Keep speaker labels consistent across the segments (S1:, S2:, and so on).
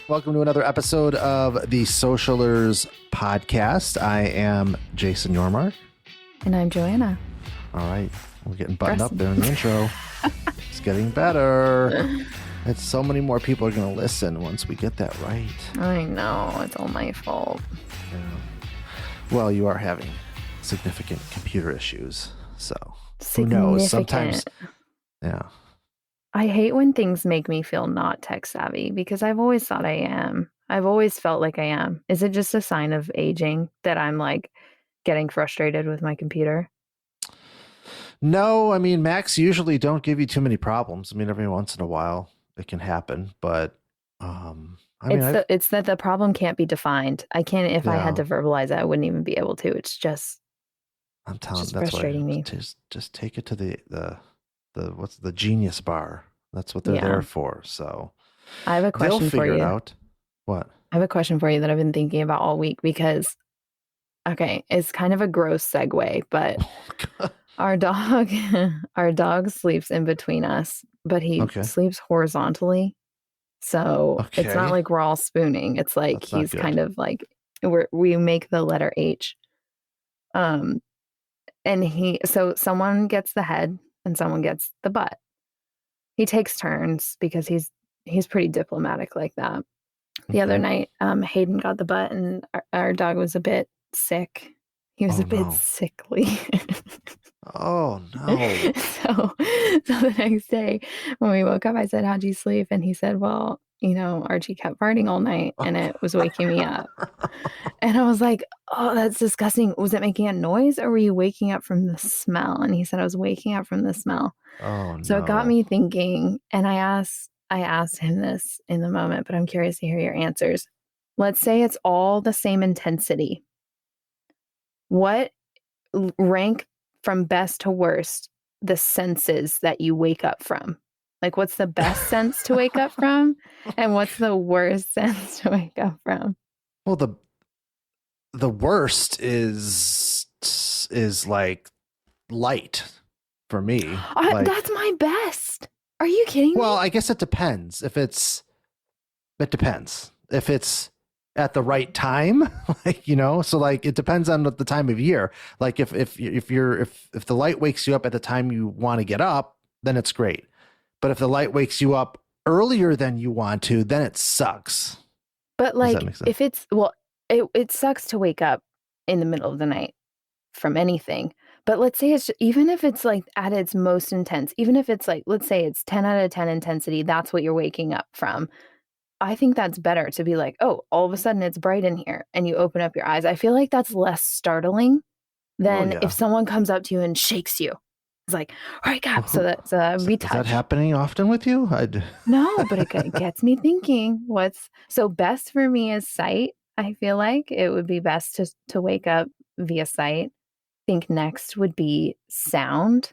S1: Welcome to another episode of the Socialers podcast. I am Jason Yormark.
S2: And I'm Joanna.
S1: All right. We're getting buttoned up there in the intro. It's getting better. It's so many more people are going to listen once we get that right.
S2: I know. It's all my fault.
S1: Yeah. Well, you are having significant computer issues. So who knows? Sometimes. Yeah.
S2: I hate when things make me feel not tech savvy because I've always thought I am. I've always felt like I am. Is it just a sign of aging that I'm like getting frustrated with my computer?
S1: No, I mean, Macs usually don't give you too many problems. I mean, every once in a while it can happen, but
S2: it's that the problem can't be defined. I can't, if I had to verbalize it, I wouldn't even be able to. It's just,
S1: I'm telling you,
S2: that's frustrating me.
S1: Just take it to the what's the Genius Bar. That's what they're there for. So
S2: I have a question for you.
S1: They'll figure it out. What?
S2: I have a question for you that I've been thinking about all week because, okay, it's kind of a gross segue, but our dog sleeps in between us, but he sleeps horizontally. So it's not like we're all spooning. It's like he's kind of like we make the letter H. And so someone gets the head and someone gets the butt. He takes turns because he's pretty diplomatic like that. The other night, Hayden got the butt and our dog was a bit sick. He was a bit sickly.
S1: Oh no.
S2: So the next day when we woke up, I said, "How'd you sleep?" And he said, "Well, Archie kept farting all night and it was waking me up." And I was like, "Oh, that's disgusting. Was it making a noise or were you waking up from the smell?" And he said, "I was waking up from the smell."
S1: Oh no.
S2: So it got me thinking, and I asked him this in the moment, but I'm curious to hear your answers. Let's say it's all the same intensity. What rank from best to worst the senses that you wake up from? Like, what's the best sense to wake up from? And what's the worst sense to wake up from?
S1: Well, the worst is like light for me.
S2: That's my best. Are you kidding me?
S1: Well, I guess it depends. It depends. If it's at the right time, so like it depends on the time of year. Like if the light wakes you up at the time you want to get up, then it's great. But if the light wakes you up earlier than you want to, then it sucks.
S2: But like if it's, it sucks to wake up in the middle of the night from anything. But let's say even if it's like at its most intense, even if it's like, let's say it's 10 out of 10 intensity, that's what you're waking up from. I think that's better to be like, oh, all of a sudden it's bright in here and you open up your eyes. I feel like that's less startling than if someone comes up to you and shakes you. It's like, all right, God. So that we touch.
S1: Is that happening often with you?
S2: No, but it gets me thinking. So best for me is sight. I feel like it would be best to wake up via sight. I think next would be sound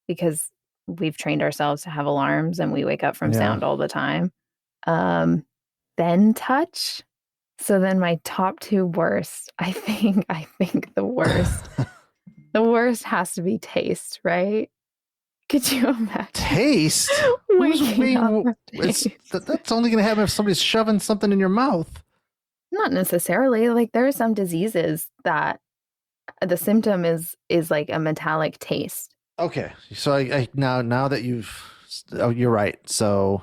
S2: because we've trained ourselves to have alarms and we wake up from sound all the time. Then touch. So then my top two worst, I think the worst, the worst has to be taste, right? Could you imagine?
S1: Taste? That's only going to happen if somebody's shoving something in your mouth.
S2: Not necessarily. Like there are some diseases that the symptom is like a metallic taste.
S1: Okay. So I now that you're right. So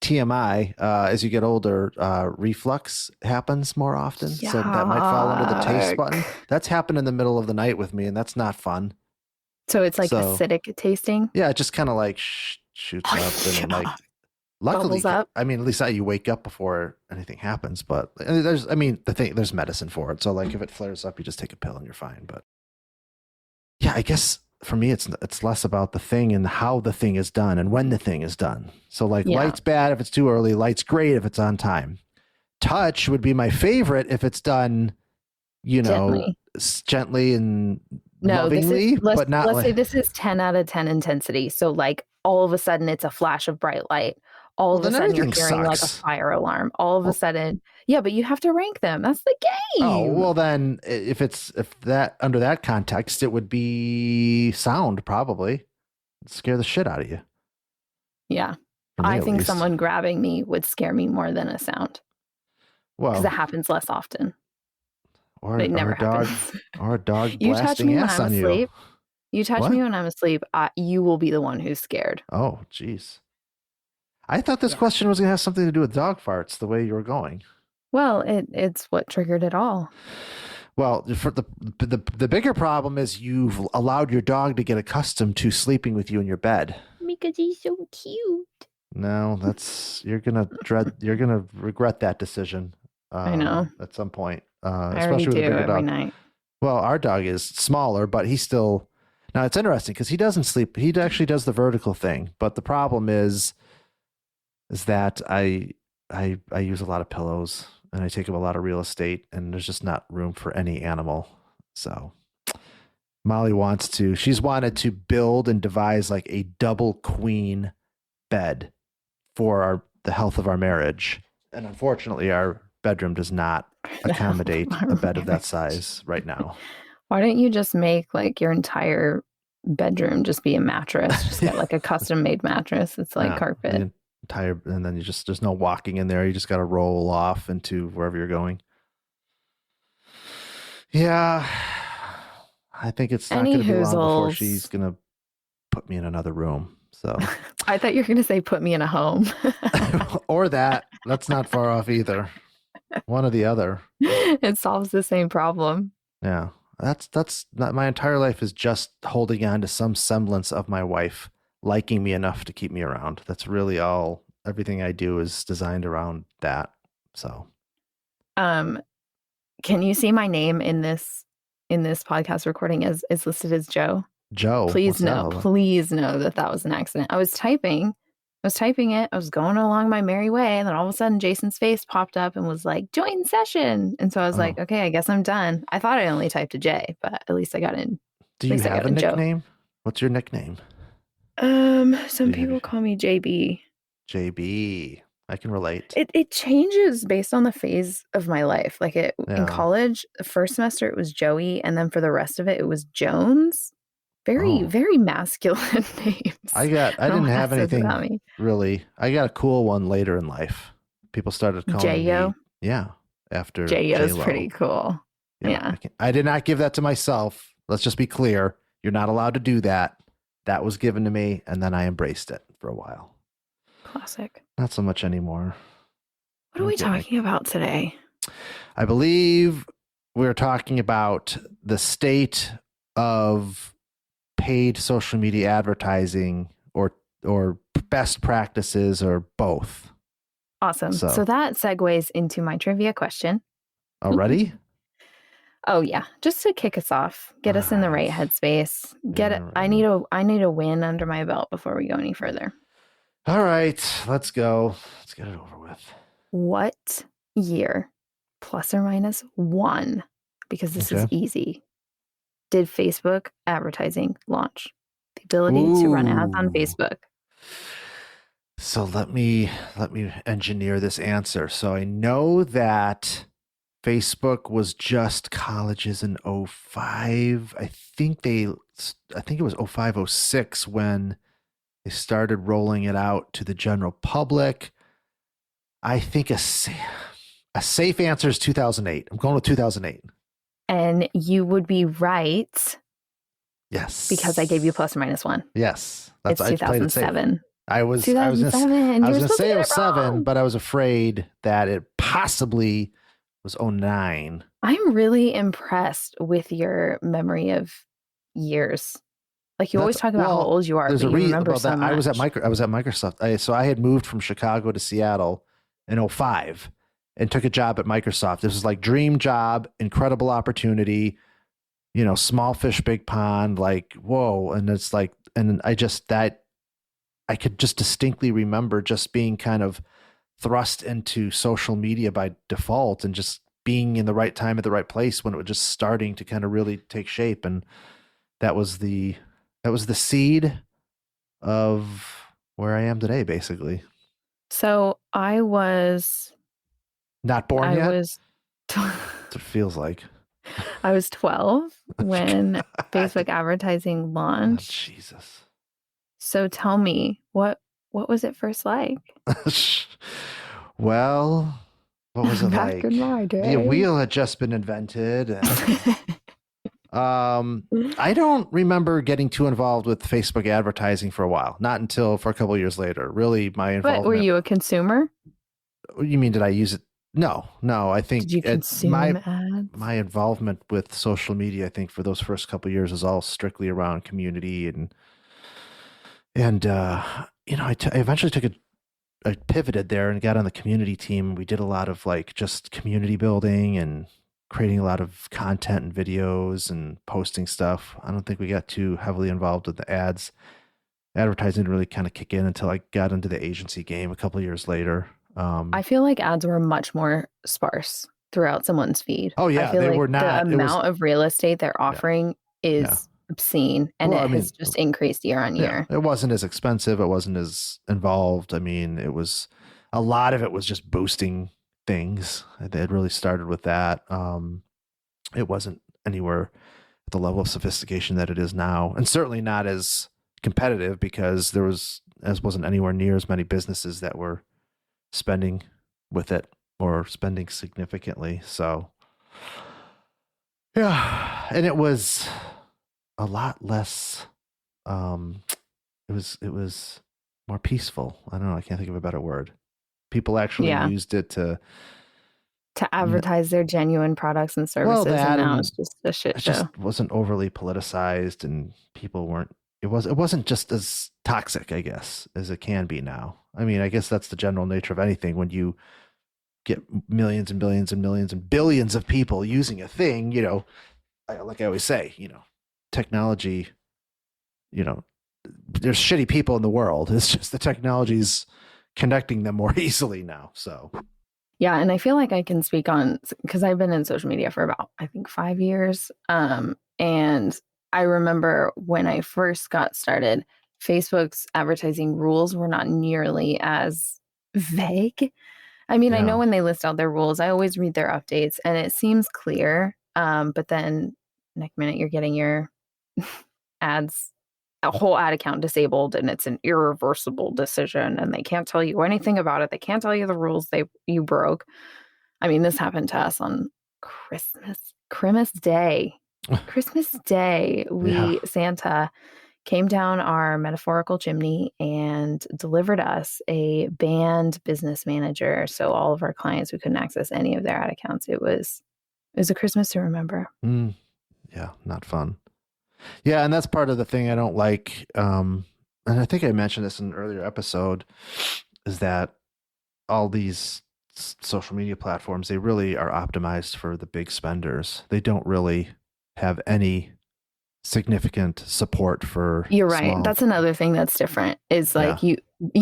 S1: TMI, as you get older, reflux happens more often.
S2: Yuck.
S1: So that might fall under the taste button. That's happened in the middle of the night with me, and that's not fun.
S2: So it's like acidic tasting?
S1: Yeah, it just kind of like shoots up and like luckily, up. I mean, at least you wake up before anything happens, but there's medicine for it. So like if it flares up, you just take a pill and you're fine. But yeah, I guess for me, it's less about the thing and how the thing is done and when the thing is done. So like light's bad if it's too early, light's great if it's on time. Touch would be my favorite if it's done, gently and lovingly, but not.
S2: Let's say this is 10 out of 10 intensity. So like all of a sudden it's a flash of bright light. All of a sudden you're hearing like a fire alarm. All of a sudden, but you have to rank them. That's the game.
S1: Oh, well then if that under that context, it would be sound probably. It'd scare the shit out of you.
S2: Yeah. I think someone grabbing me would scare me more than a sound.
S1: Well,
S2: because it happens less often.
S1: Or
S2: it never
S1: a dog,
S2: happens.
S1: or a dog
S2: You touch
S1: blasting
S2: me when
S1: ass
S2: I'm
S1: on
S2: asleep.
S1: you.
S2: Touch me when I'm asleep. You will be the one who's scared.
S1: Oh, jeez. I thought this question was going to have something to do with dog farts. The way you were going.
S2: Well, it's what triggered it all.
S1: Well, for the bigger problem is you've allowed your dog to get accustomed to sleeping with you in your bed
S2: because he's so cute.
S1: No, you're gonna regret that decision.
S2: I know.
S1: At some point,
S2: especially with a bigger dog. Night.
S1: Well, our dog is smaller, but he's still. Now it's interesting because he doesn't sleep. He actually does the vertical thing, but the problem is that I use a lot of pillows and I take up a lot of real estate, and there's just not room for any animal. So Molly she's wanted to build and devise like a double queen bed for the health of our marriage. And unfortunately, our bedroom does not accommodate a bed of that size right now.
S2: Why don't you just make like your entire bedroom just be a mattress? Just get like a custom made mattress. It's like carpet.
S1: And then there's no walking in there. You just got to roll off into wherever you're going. Yeah. I think it's not going to be long before she's going to put me in another room. So
S2: I thought you were going to say put me in a home.
S1: Or that. That's not far off either. One or the other.
S2: It solves the same problem.
S1: Yeah. That's not, my entire life is just holding on to some semblance of my wife liking me enough to keep me around. That's really everything I do is designed around that. So
S2: can you see my name in this podcast recording is listed as Joe?
S1: Joe.
S2: Please know that was an accident. I was typing it. I was going along my merry way. And then all of a sudden Jason's face popped up and was like, join session. And so I was like, okay, I guess I'm done. I thought I only typed a J, but at least I got in.
S1: Do you have a nickname? What's your nickname?
S2: Some people call me JB.
S1: JB. I can relate.
S2: It changes based on the phase of my life. Like in college, the first semester it was Joey. And then for the rest of it was Jones. Very masculine names.
S1: I didn't have anything really. I got a cool one later in life. People started calling
S2: J-O?
S1: me. Yeah. After
S2: J-O's pretty cool. Yeah.
S1: I did not give that to myself. Let's just be clear. You're not allowed to do that. That was given to me, and then I embraced it for a while.
S2: Classic.
S1: Not so much anymore.
S2: What are we talking about today?
S1: I believe we're talking about the state of paid social media advertising or best practices or both.
S2: Awesome. So that segues into my trivia question.
S1: Already?
S2: Oh yeah. Just to kick us off, get us in the right headspace. I need a win under my belt before we go any further.
S1: All right, let's go. Let's get it over with.
S2: What year, plus or minus one, because this is easy, did Facebook advertising launch? The ability to run ads on Facebook.
S1: So let me engineer this answer. So I know that Facebook was just colleges in 05. I think it was 05, 06 when they started rolling it out to the general public. I think a safe answer is 2008. I'm going with 2008.
S2: And you would be right.
S1: Yes.
S2: Because I gave you plus or minus one.
S1: Yes.
S2: It's 2007.
S1: I was going to say 07, but I was afraid that it possibly was 09.
S2: I'm really impressed with your memory of years. Like you always talk about how old you are, but you remember so much.
S1: I was at Microsoft. So I had moved from Chicago to Seattle in 05 and took a job at Microsoft. This was like dream job, incredible opportunity, small fish, big pond, like, whoa. And it's like, and I could just distinctly remember just being kind of thrust into social media by default and just being in the right time at the right place when it was just starting to kind of really take shape. And that was the seed of where I am today, basically.
S2: So I was
S1: not born yet.
S2: That's
S1: what it feels like.
S2: I was 12 when Facebook advertising launched.
S1: Oh, Jesus.
S2: So tell me, what what was it first like?
S1: Well, what was it
S2: Back
S1: like?
S2: in my day.
S1: The wheel had just been invented. I don't remember getting too involved with Facebook advertising for a while. Not until for a couple of years later. Really, my involvement.
S2: But were you a consumer?
S1: You mean, did I use it? No. I think
S2: did you consume ads?
S1: My involvement with social media, I think, for those first couple of years is all strictly around community and I eventually I pivoted there and got on the community team. We did a lot of like just community building and creating a lot of content and videos and posting stuff. I don't think we got too heavily involved with the ads. Advertising didn't really kind of kick in until I got into the agency game a couple of years later.
S2: I feel like ads were much more sparse throughout someone's feed.
S1: Oh yeah,
S2: they
S1: were not.
S2: The amount of real estate they're offering is obscene, and it has just increased year on year.
S1: It wasn't as expensive. It wasn't as involved. I mean, it was a lot of it was just boosting things. They had really started with that. It wasn't anywhere at the level of sophistication that it is now, and certainly not as competitive because there wasn't anywhere near as many businesses that were spending with it or spending significantly. So yeah, and it was a lot less it was more peaceful. I don't know, I can't think of a better word. People actually used it to
S2: advertise their genuine products and services.
S1: Well,
S2: and now it's just a shit show. It just
S1: wasn't overly politicized, and people weren't. It wasn't just as toxic, I guess, as it can be now. I mean, I guess that's the general nature of anything. When you get millions and billions and millions and billions of people using a thing, like I always say, technology, there's shitty people in the world. It's just the technology's connecting them more easily now. So.
S2: Yeah. And I feel like I can speak on, because I've been in social media for about, I think 5 years. And I remember when I first got started, Facebook's advertising rules were not nearly as vague. I mean, I know when they list out their rules, I always read their updates and it seems clear. But then next minute you're getting your ads, a whole ad account disabled, and it's an irreversible decision and they can't tell you anything about it. They can't tell you the rules you broke. I mean, this happened to us on Christmas Day. Santa came down our metaphorical chimney and delivered us a banned business manager. So all of our clients, we couldn't access any of their ad accounts. It was a Christmas to remember.
S1: Yeah, not fun. Yeah, and that's part of the thing I don't like. And I think I mentioned this in an earlier episode, is that all these social media platforms, they really are optimized for the big spenders. They don't really have any significant support for
S2: You're right. That's another thing that's different. Is like you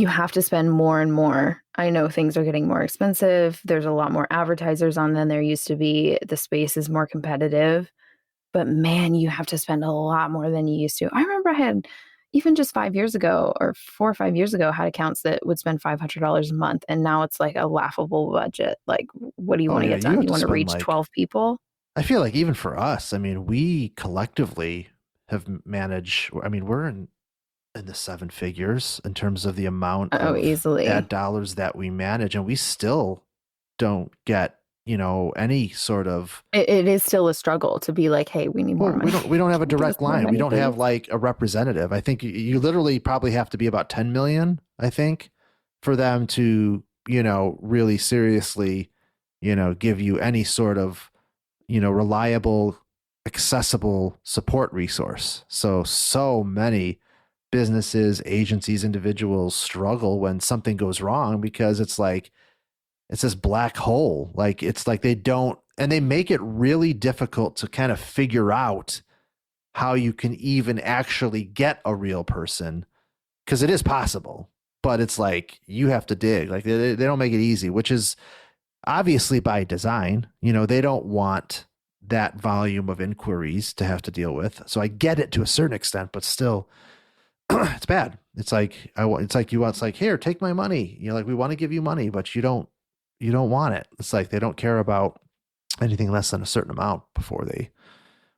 S2: have to spend more and more. I know things are getting more expensive. There's a lot more advertisers on than there used to be. The space is more competitive. But man, you have to spend a lot more than you used to. I remember I had, even just 5 years ago or 4 or 5 years ago, had accounts that would spend $500 a month. And now it's like a laughable budget. Like, what do you want to get done? You want to reach 12 people?
S1: I feel like even for us, I mean, we collectively have managed, I mean, we're in the 7 figures in terms of the amount of
S2: easily
S1: ad dollars that we manage. And we still don't get, any sort of.
S2: It is still a struggle to be like, hey, we need more money.
S1: We don't have a direct line. We don't have like a representative. I think you literally probably have to be about 10 million, I think, for them to, really seriously, give you any sort of, reliable, accessible support resource. So many businesses, agencies, individuals struggle when something goes wrong because it's this black hole. Like, it's like they don't, and they make it really difficult to kind of figure out how you can even actually get a real person, because it is possible, but it's like you have to dig. Like they don't make it easy, which is obviously by design. They don't want that volume of inquiries to have to deal with. So I get it to a certain extent, but still it's bad. It's like, here, take my money. Like, we want to give you money, but you don't want it. It's like they don't care about anything less than a certain amount before they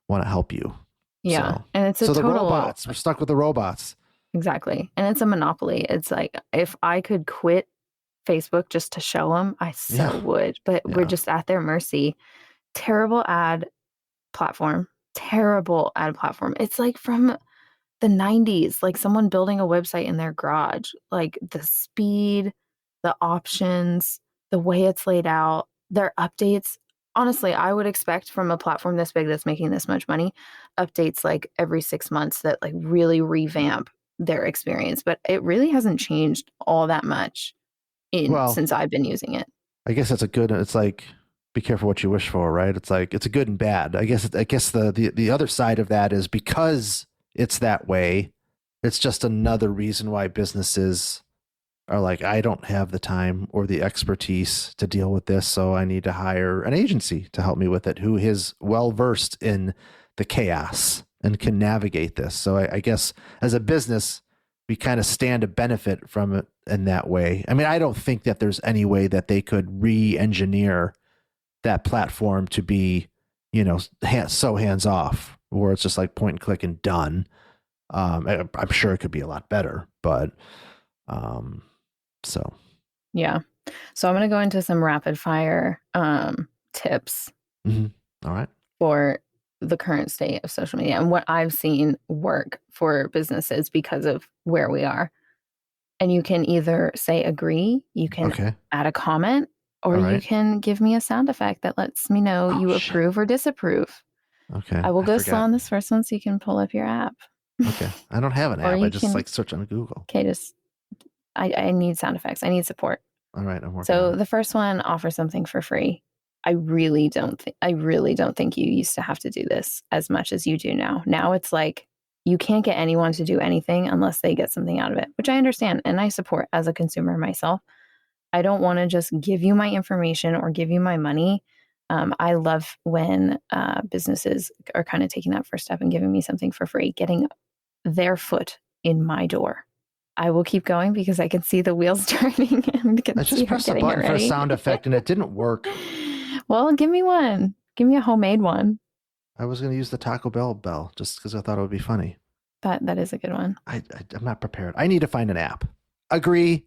S1: want to help you.
S2: Yeah. And it's the
S1: robots, we're stuck with the robots.
S2: Exactly. And it's a monopoly. It's like if I could quit Facebook just to show them, I so
S1: Yeah.
S2: would. But we're
S1: Yeah.
S2: just at their mercy. Terrible ad platform. Terrible ad platform. It's like from the 90s, like someone building a website in their garage. Like the speed, the options, the way it's laid out, their updates. Honestly, I would expect from a platform this big that's making this much money, updates like every 6 months that like really revamp their experience. But it really hasn't changed all that much
S1: Well,
S2: since I've been using it.
S1: I guess that's a good. It's like be careful what you wish for, right? It's like it's a good and bad. I guess the other side of that is because it's that way. It's just another reason why businesses are like, I don't have the time or the expertise to deal with this, so I need to hire an agency to help me with it, who is well versed in the chaos and can navigate this. So I guess as a business, we kind of stand to benefit from it in that way. I mean, I don't think that there's any way that they could re-engineer that platform to be, so hands off, where it's just like point and click and done. I'm sure it could be a lot better, but so
S2: Yeah. So I'm going to go into some rapid fire tips.
S1: Mm-hmm. All right.
S2: For the current state of social media and what I've seen work for businesses because of where we are. And you can either say agree, you can add a comment, or you can give me a sound effect that lets me know you approve or disapprove.
S1: Okay.
S2: I will go slow on this first one so you can pull up your app.
S1: Okay. I don't have an app. I just like search on Google.
S2: Okay, I need sound effects. I need support.
S1: All right, I'm working.
S2: So the first one offers something for free. I really don't think you used to have to do this as much as you do now. Now it's like you can't get anyone to do anything unless they get something out of it, which I understand and I support as a consumer myself. I don't want to just give you my information or give you my money. I love when businesses are kind of taking that first step and giving me something for free, getting their foot in my door. I will keep going because I can see the wheels turning and
S1: I just pressed a button for a sound effect and it didn't work.
S2: Well, give me one. Give me a homemade one.
S1: I was going to use the Taco Bell bell just because I thought it would be funny.
S2: That is a good one.
S1: I'm not prepared. I need to find an app. Agree.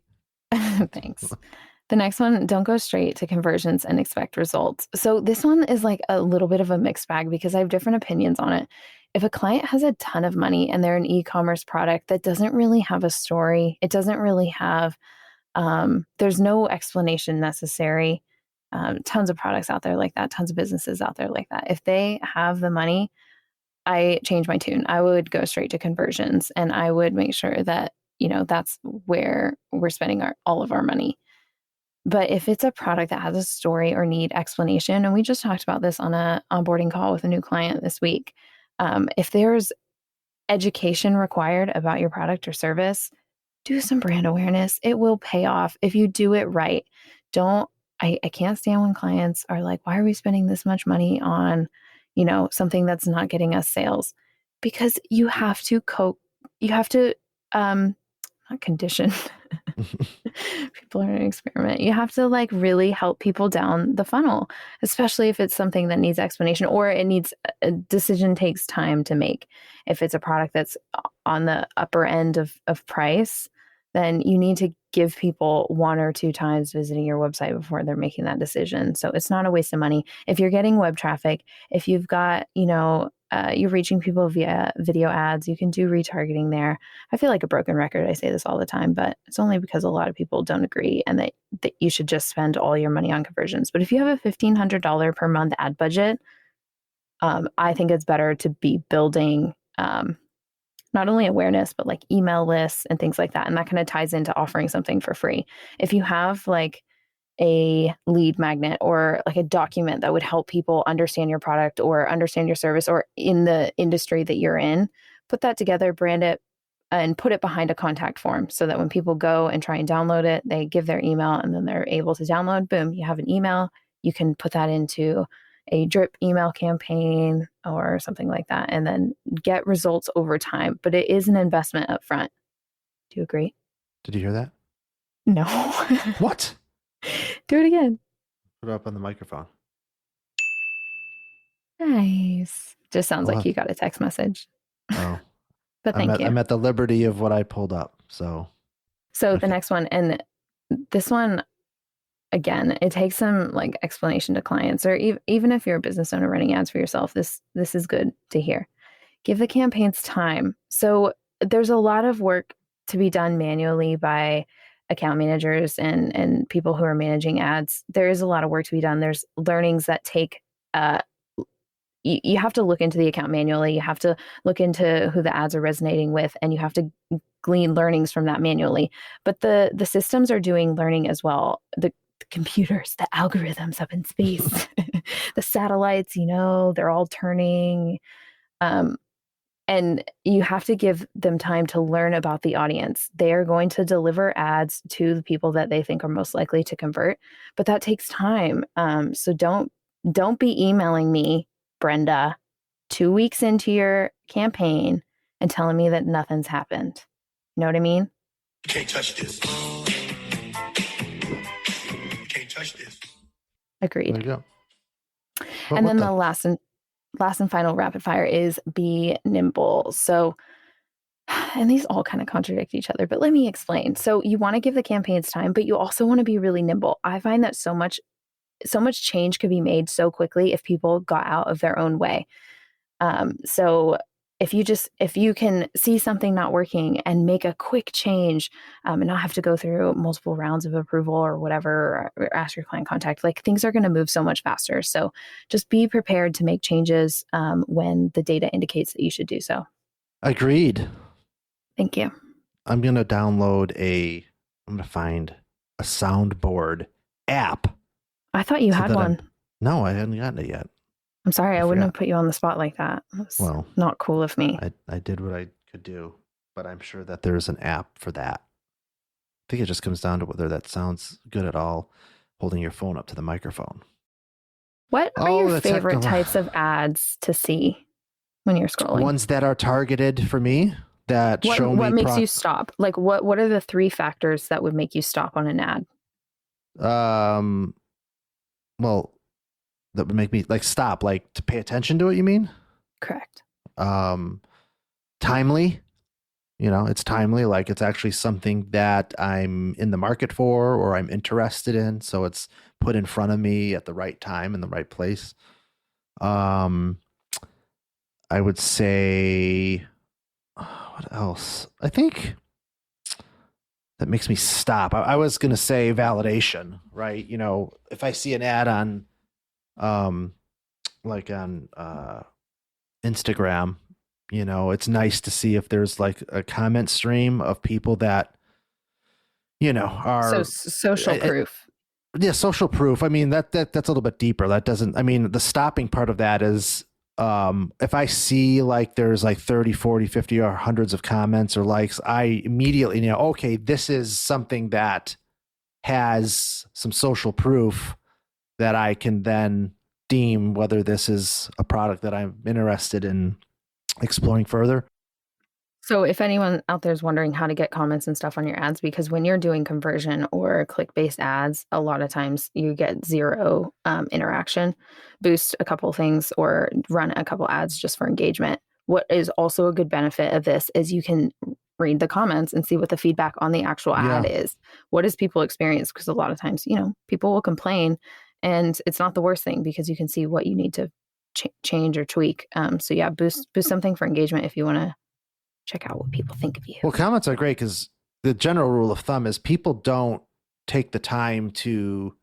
S2: Thanks. The next one, don't go straight to conversions and expect results. So this one is like a little bit of a mixed bag because I have different opinions on it. If a client has a ton of money and they're an e-commerce product that doesn't really have a story, it doesn't really have, there's no explanation necessary. Tons of products out there like that, tons of businesses out there like that. If they have the money, I change my tune. I would go straight to conversions and I would make sure that, that's where we're spending all of our money. But if it's a product that has a story or need explanation, and we just talked about this on a onboarding call with a new client this week, if there's education required about your product or service, do some brand awareness. It will pay off if you do it right. I can't stand when clients are like, why are we spending this much money on, something that's not getting us sales? Because you have to not condition. People are an experiment. You have to like really help people down the funnel, especially if it's something that needs explanation or it needs a decision takes time to make. If it's a product that's on the upper end of price, then you need to give people 1 or 2 times visiting your website before they're making that decision. So it's not a waste of money. If you're getting web traffic, if you've got, you're reaching people via video ads, you can do retargeting there. I feel like a broken record. I say this all the time, but it's only because a lot of people don't agree and that you should just spend all your money on conversions. But if you have a $1,500 per month ad budget, I think it's better to be building not only awareness, but like email lists and things like that. And that kind of ties into offering something for free. If you have like a lead magnet or like a document that would help people understand your product or understand your service or in the industry that you're in, put that together, brand it, and put it behind a contact form so that when people go and try and download it, they give their email and then they're able to download. Boom, you have an email. You can put that into a drip email campaign or something like that and then get results over time. But it is an investment up front. Do you agree?
S1: Did you hear that?
S2: No.
S1: What?
S2: Do it again.
S1: Put it up on the microphone.
S2: Nice. Just sounds like you got a text message.
S1: Oh.
S2: but thank you.
S1: I'm at the liberty of what I pulled up. So
S2: okay. The next one, and this one, again, it takes some like explanation to clients, or even if you're a business owner running ads for yourself, this is good to hear. Give the campaigns time. So there's a lot of work to be done manually by account managers and people who are managing ads. There is a lot of work to be done. There's learnings that take, you have to look into the account manually. You have to look into who the ads are resonating with, and you have to glean learnings from that manually. But the systems are doing learning as well. The computers, the algorithms up in space, the satellites, they're all turning. And you have to give them time to learn about the audience. They are going to deliver ads to the people that they think are most likely to convert, but that takes time. So don't be emailing me, Brenda, 2 weeks into your campaign and telling me that nothing's happened. You know what I mean?
S3: You can't touch this. You can't touch this.
S2: Agreed.
S1: There you go.
S2: And then the last and final rapid fire is be nimble. So, and these all kind of contradict each other, but let me explain. So you want to give the campaigns time, but you also want to be really nimble. I find that so much change could be made so quickly if people got out of their own way. So if you can see something not working and make a quick change, and not have to go through multiple rounds of approval or whatever, or ask your client contact, like things are going to move so much faster. So just be prepared to make changes when the data indicates that you should do so.
S1: Agreed.
S2: Thank you.
S1: I'm going to find a soundboard app.
S2: I thought you had one.
S1: No, I hadn't gotten it yet.
S2: I'm sorry, I wouldn't have put you on the spot like that. That's not cool of me.
S1: I did what I could do, but I'm sure that there's an app for that. I think it just comes down to whether that sounds good at all, holding your phone up to the microphone.
S2: What are your favorite types of ads to see when you're scrolling?
S1: Ones that are targeted for me, that show me.
S2: What makes you stop? Like what are the 3 factors that would make you stop on an ad?
S1: Well, that would make me like stop, like to pay attention to it, you mean?
S2: Correct.
S1: Timely, it's timely, like it's actually something that I'm in the market for or I'm interested in. So it's put in front of me at the right time in the right place. I would say, what else? I think that makes me stop. I was going to say validation, right? If I see an ad on, like on Instagram, it's nice to see if there's like a comment stream of people that, are
S2: social proof.
S1: Yeah, social proof. I mean, that's a little bit deeper. That doesn't, I mean, the stopping part of that is, if I see like there's like 30, 40, 50 or hundreds of comments or likes, I immediately know, okay, this is something that has some social proof that I can then deem whether this is a product that I'm interested in exploring further.
S2: So if anyone out there is wondering how to get comments and stuff on your ads, because when you're doing conversion or click-based ads, a lot of times you get zero interaction. Boost a couple things or run a couple ads just for engagement. What is also a good benefit of this is you can read the comments and see what the feedback on the actual ad is. What does people experience? Because a lot of times, people will complain, and it's not the worst thing because you can see what you need to change or tweak. So yeah, boost something for engagement if you want to check out what people think of you.
S1: Well, comments are great because the general rule of thumb is people don't take the time to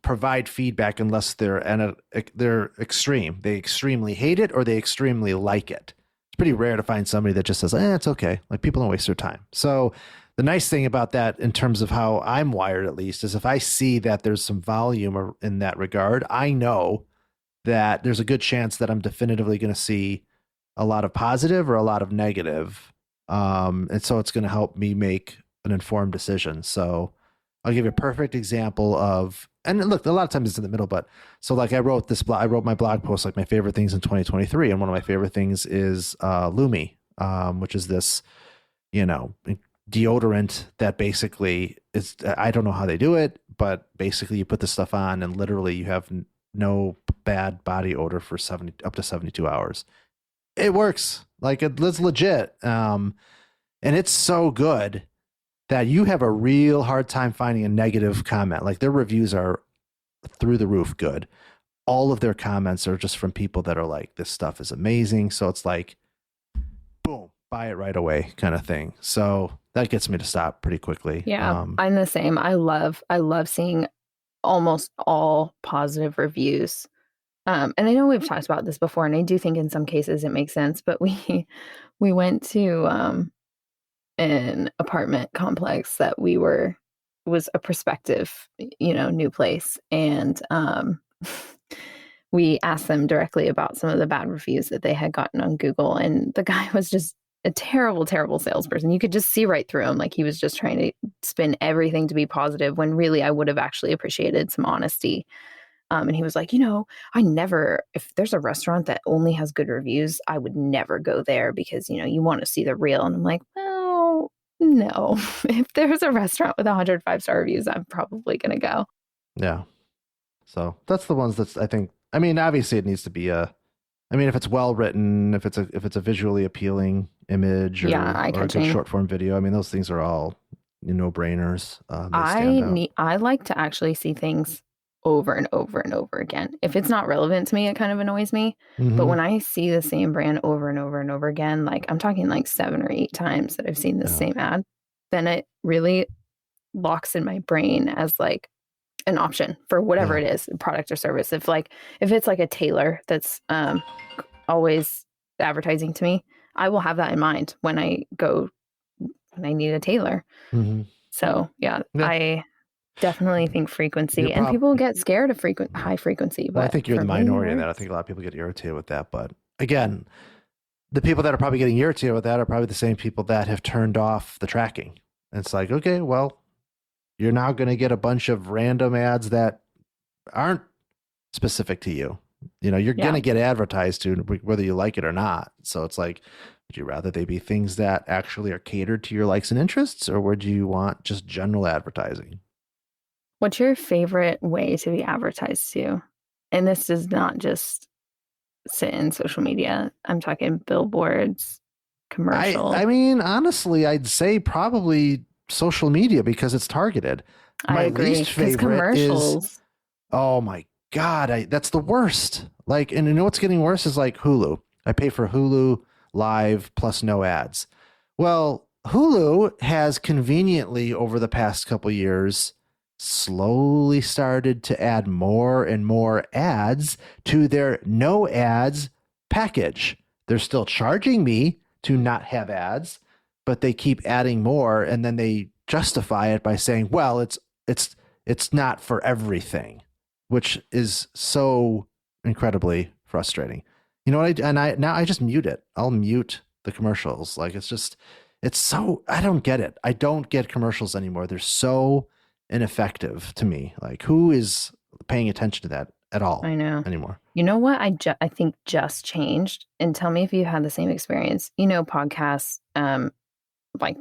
S1: provide feedback unless they're extreme. They extremely hate it or they extremely like it. It's pretty rare to find somebody that just says, it's okay. Like, people don't waste their time. So the nice thing about that, in terms of how I'm wired, at least, is if I see that there's some volume in that regard, I know that there's a good chance that I'm definitively going to see a lot of positive or a lot of negative. And so it's going to help me make an informed decision. So I'll give you a perfect example of, and look, a lot of times it's in the middle, but so like I wrote my blog post, like my favorite things in 2023. And one of my favorite things is Lumi, which is this, deodorant that basically is, I don't know how they do it, but basically you put this stuff on and literally you have no bad body odor for up to 72 hours. It works. Like it's legit. And it's so good that you have a real hard time finding a negative comment. Like their reviews are through the roof good. All of their comments are just from people that are like, this stuff is amazing. So it's like, boom, buy it right away kind of thing. So that gets me to stop pretty quickly.
S2: Yeah, I'm the same. I love seeing almost all positive reviews. And I know we've talked about this before, and I do think in some cases it makes sense, but we went to an apartment complex that was a prospective, new place. And we asked them directly about some of the bad reviews that they had gotten on Google. And the guy was just a terrible, terrible salesperson. You could just see right through him. Like he was just trying to spin everything to be positive when really I would have actually appreciated some honesty. And he was like, if there's a restaurant that only has good reviews, I would never go there because, you want to see the real. And I'm like, well, no, if there's a restaurant with 100 5-star reviews, I'm probably going to go.
S1: Yeah. So that's the ones that's, I think, I mean, obviously it needs to be if it's well written, if it's a visually appealing image or a good short form video, I mean, those things are all no-brainers.
S2: I like to actually see things over and over and over again. If it's not relevant to me, it kind of annoys me. Mm-hmm. But when I see the same brand over and over and over again, like I'm talking like 7 or 8 times that I've seen the same ad, then it really locks in my brain as like an option for whatever it is, product or service. If it's like a tailor that's always advertising to me, I will have that in mind when I need a tailor. Mm-hmm. So I definitely think frequency, and people get scared of high frequency. But
S1: I think you're the minority in that. I think a lot of people get irritated with that. But again, the people that are probably getting irritated with that are probably the same people that have turned off the tracking. And it's like, okay, well, you're now going to get a bunch of random ads that aren't specific to you. You're going to get advertised to whether you like it or not. So it's like, would you rather they be things that actually are catered to your likes and interests, or would you want just general advertising?
S2: What's your favorite way to be advertised to? And this does not just sit in social media. I'm talking billboards, commercials.
S1: I mean, honestly, I'd say probably social media because it's targeted.
S2: I agree.
S1: Least favorite
S2: commercials.
S1: Is, oh my God, that's the worst. Like, and what's getting worse is like Hulu. I pay for Hulu Live plus no ads. Well, Hulu has conveniently over the past couple years slowly started to add more and more ads to their no ads package. They're still charging me to not have ads, but they keep adding more, and then they justify it by saying, well, it's not for everything, which is so incredibly frustrating. You know what? Now I just mute it. I'll mute the commercials. Like it's so, I don't get it. I don't get commercials anymore. They're so ineffective to me. Like who is paying attention to that at all?
S2: I know
S1: anymore.
S2: You know what? I think just changed, and tell me if you had the same experience. Podcasts like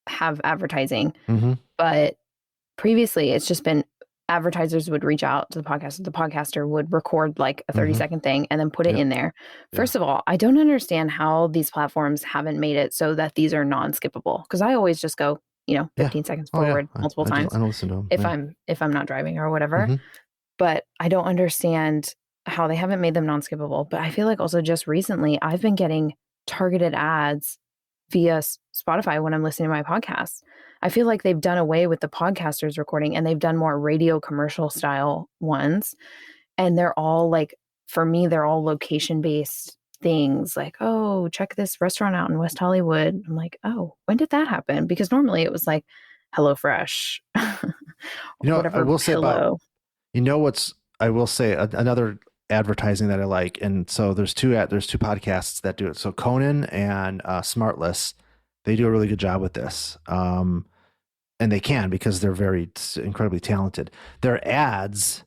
S2: have advertising, but previously it's just been advertisers would reach out to the podcast. The podcaster would record like a 30-second thing and then put it in there. First of all, I don't understand how these platforms haven't made it so that these are non-skippable, because I always just go 15 seconds forward multiple times
S1: I don't listen to them.
S2: if I'm not driving or whatever. But I don't understand how they haven't made them non-skippable. But I feel like also just recently I've been getting targeted ads via Spotify when I'm listening to my podcasts. I feel like they've done away with the podcasters recording, and they've done more radio commercial style ones. And they're all like, for me, they're all location based things like, oh, check this restaurant out in West Hollywood. I'm like, oh, when did that happen? Because normally it was like HelloFresh.
S1: I will say about, I will say another advertising that I like. And so there's two podcasts that do it. So Conan and Smartless, they do a really good job with this. And they can, because they're very incredibly talented. Their ads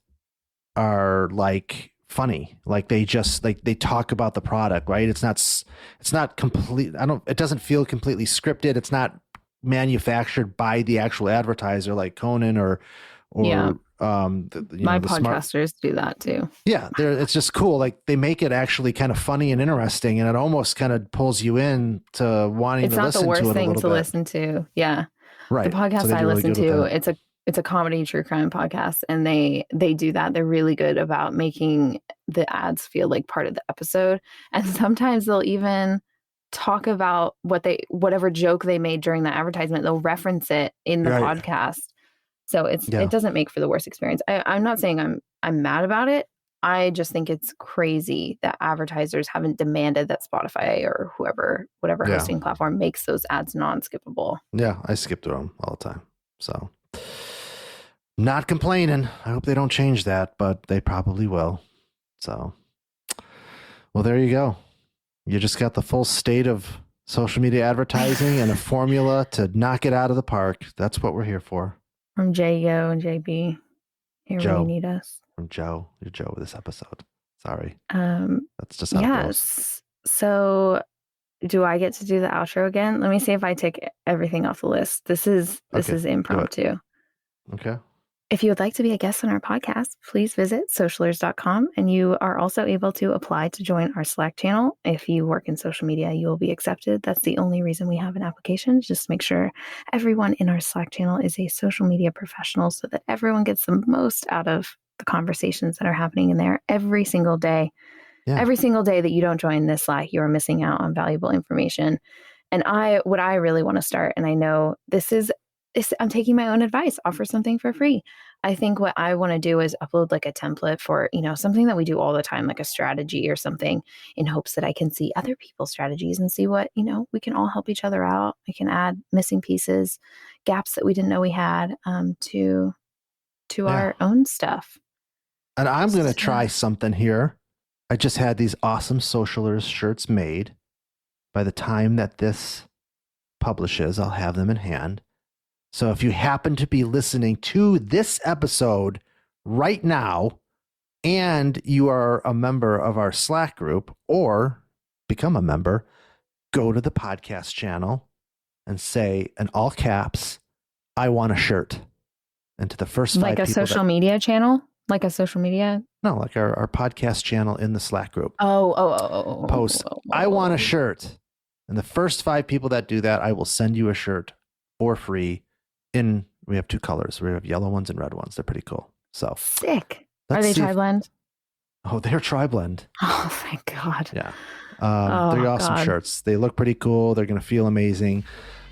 S1: are like funny. Like they just they talk about the product, right? It's not complete. It doesn't feel completely scripted. It's not manufactured by the actual advertiser like Conan or or
S2: Yeah. My
S1: the
S2: podcasters do that too.
S1: Yeah, it's just cool. Like they make it actually kind of funny and interesting, and it almost kind of pulls you in to wanting to listen to it a little bit. It's not the worst thing to
S2: listen to. Yeah,
S1: right.
S2: The podcast I listen to, it's a comedy true crime podcast, and they do that. They're really good about making the ads feel like part of the episode, and sometimes they'll even talk about whatever joke they made during the advertisement. They'll reference it in the podcast. So it doesn't make for the worst experience. I'm not saying I'm mad about it. I just think it's crazy that advertisers haven't demanded that Spotify or whatever hosting platform makes those ads non-skippable.
S1: Yeah, I skip through them all the time. So not complaining. I hope they don't change that, but they probably will. So, well, there you go. You just got the full state of social media advertising and a formula to knock it out of the park. That's what we're here for.
S2: From J-Yo and JB, here when you need us.
S1: From Joe. You're Joe with this episode. Sorry. That's just how it goes.
S2: So do I get to do the outro again? Let me see if I take everything off the list. This is impromptu.
S1: Okay.
S2: If you would like to be a guest on our podcast, please visit socialers.com, and you are also able to apply to join our Slack channel. If you work in social media, you will be accepted. That's the only reason we have an application. Just make sure everyone in our Slack channel is a social media professional so that everyone gets the most out of the conversations that are happening in there every single day. Yeah. Every single day that you don't join this Slack, you are missing out on valuable information. And what I really want to start, and I know I'm taking my own advice, offer something for free. I think what I want to do is upload like a template for, something that we do all the time, like a strategy or something, in hopes that I can see other people's strategies and see what, we can all help each other out. We can add missing pieces, gaps that we didn't know we had, to our own stuff.
S1: And I'm going to try something here. I just had these awesome Socialers shirts made. By the time that this publishes, I'll have them in hand. So if you happen to be listening to this episode right now and you are a member of our Slack group or become a member, go to the podcast channel and say in all caps, I want a shirt. And to the first 5 people.
S2: Like a social media channel? Like a social media?
S1: No, like our podcast channel in the Slack group.
S2: Post,
S1: I want a shirt. And the first 5 people that do that, I will send you a shirt for free. We have 2 colors. We have yellow ones and red ones. They're pretty cool. So
S2: sick. Are they tri-blend?
S1: They're tri-blend.
S2: Oh, thank God.
S1: Yeah. They're awesome shirts. They look pretty cool. They're going to feel amazing.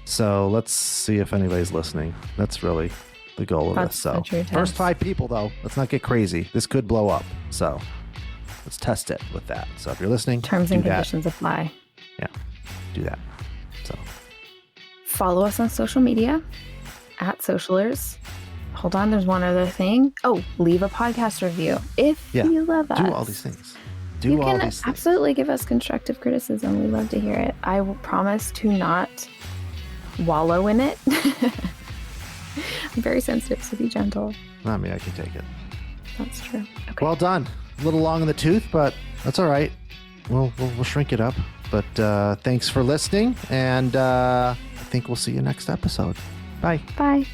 S1: So let's see if anybody's listening. That's really the goal of this. So first 5 people, though, let's not get crazy. This could blow up. So let's test it with that. So if you're listening,
S2: terms and conditions apply.
S1: Yeah, do that. So
S2: follow us on social media. @Socialers. Hold on, there's one other thing. Oh, leave a podcast review if you love us.
S1: Do all these things.
S2: You can absolutely give us constructive criticism. We love to hear it. I will promise to not wallow in it. I'm very sensitive, so be gentle.
S1: I mean, I can take it.
S2: That's true. Okay.
S1: Well done. A little long in the tooth, but that's all right. We'll shrink it up. But thanks for listening, and I think we'll see you next episode. Bye.
S2: Bye.